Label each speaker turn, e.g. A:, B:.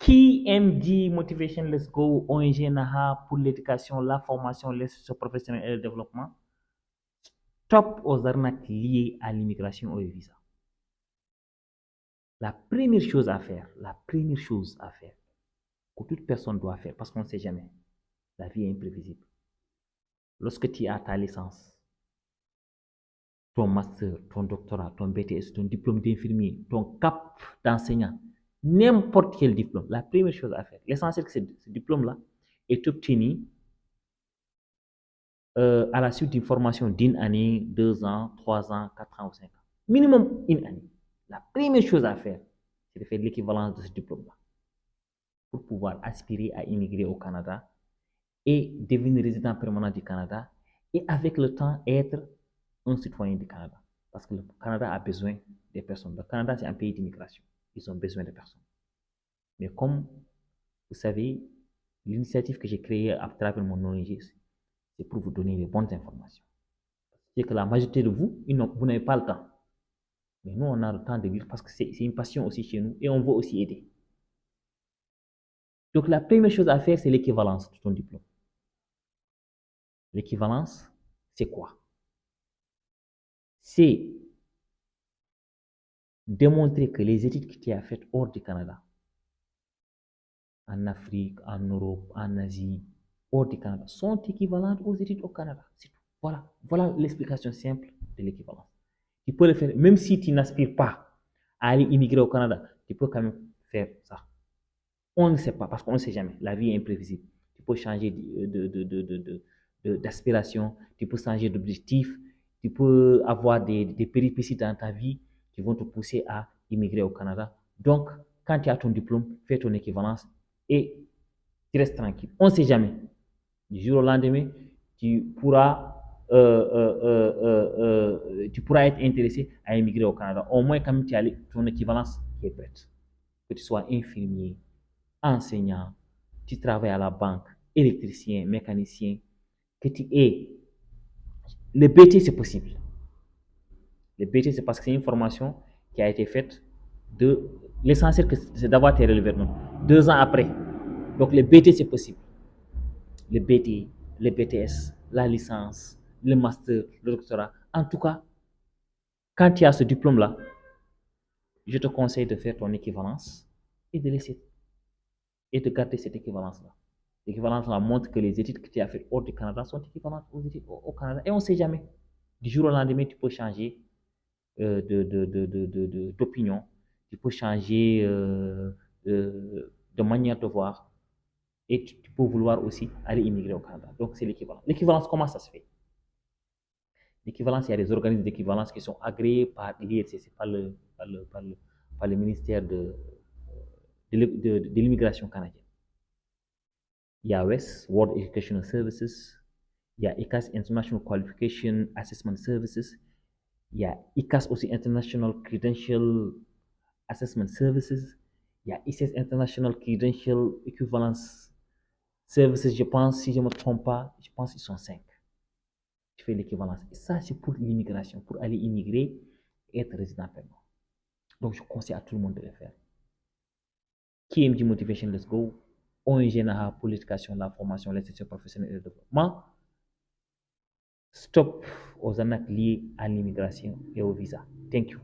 A: KMG Motivation Let's Go, ONG Naha pour l'éducation, la formation, les professionnels et le développement. Stop aux arnaques liées à l'immigration et au visa. La première chose à faire, que toute personne doit faire, parce qu'on ne sait jamais, la vie est imprévisible. Lorsque tu as ta licence, ton master, ton doctorat, ton BTS, ton diplôme d'infirmier, ton CAP d'enseignant, n'importe quel diplôme, la première chose à faire, l'essentiel que ce diplôme-là est obtenu à la suite d'une formation d'une année, 2 ans, 3 ans, 4 ans ou 5 ans. Minimum une année. La première chose à faire, c'est de faire l'équivalence de ce diplôme-là pour pouvoir aspirer à immigrer au Canada et devenir résident permanent du Canada et avec le temps être un citoyen du Canada. Parce que le Canada a besoin des personnes. Le Canada, c'est un pays d'immigration. Ils ont besoin de personnes. Mais comme vous savez, l'initiative que j'ai créée à travers mon ONG, c'est pour vous donner les bonnes informations. C'est que la majorité de vous, vous n'avez pas le temps. Mais nous, on a le temps de vivre parce que c'est une passion aussi chez nous et on veut aussi aider. Donc, la première chose à faire, c'est l'équivalence de ton diplôme. L'équivalence, c'est quoi? C'est démontrer que les études que tu as faites hors du Canada, en Afrique, en Europe, en Asie, hors du Canada, sont équivalentes aux études au Canada. C'est tout. Voilà l'explication simple de l'équivalence. Tu peux le faire, même si tu n'aspires pas à aller immigrer au Canada, tu peux quand même faire ça. On ne sait pas, parce qu'on ne sait jamais. La vie est imprévisible. Tu peux changer d'aspiration, tu peux changer d'objectif, tu peux avoir des péripéties dans ta vie qui vont te pousser à immigrer au Canada. Donc, quand tu as ton diplôme, fais ton équivalence et tu restes tranquille. On ne sait jamais. Du jour au lendemain, tu pourras, être intéressé à immigrer au Canada. Au moins, quand tu as ton équivalence qui est prête. Que tu sois infirmier, enseignant, tu travailles à la banque, électricien, mécanicien, que tu es. Le BT, c'est possible. Le BT, c'est parce que c'est une formation qui a été faite de. L'essentiel, c'est d'avoir tes relevés. 2 ans après. Donc, le BT, c'est possible. Le BT, le BTS, la licence, le master, le doctorat. En tout cas, quand tu as ce diplôme-là, je te conseille de faire ton équivalence et de laisser et de garder cette équivalence-là. L'équivalence-là montre que les études que tu as faites hors du Canada sont équivalentes aux études au Canada. Et on ne sait jamais. Du jour au lendemain, tu peux changer d'opinion. Tu peux changer de manière de voir. Et tu peux vouloir aussi aller immigrer au Canada. Donc, c'est l'équivalence. L'équivalence, comment ça se fait? L'équivalence, il y a des organismes d'équivalence qui sont agréés par l'IRCC, par le ministère de l'immigration canadienne. Il y a WES, World Educational Services, il y a ICAS International Qualification Assessment Services, il y a ICAS aussi International Credential Assessment Services, il y a ICES International Credential Equivalence Services, je pense, si je ne me trompe pas, je pense qu'ils sont 5. Je fais l'équivalence. Et ça, c'est pour l'immigration, pour aller immigrer et être résident permanent. Donc, je conseille à tout le monde de le faire. KMG Motivation, let's go. ONG Naha pour l'éducation, la formation, l'institution professionnelle et le développement. Stop aux arnaques liées à l'immigration et au visa. Thank you.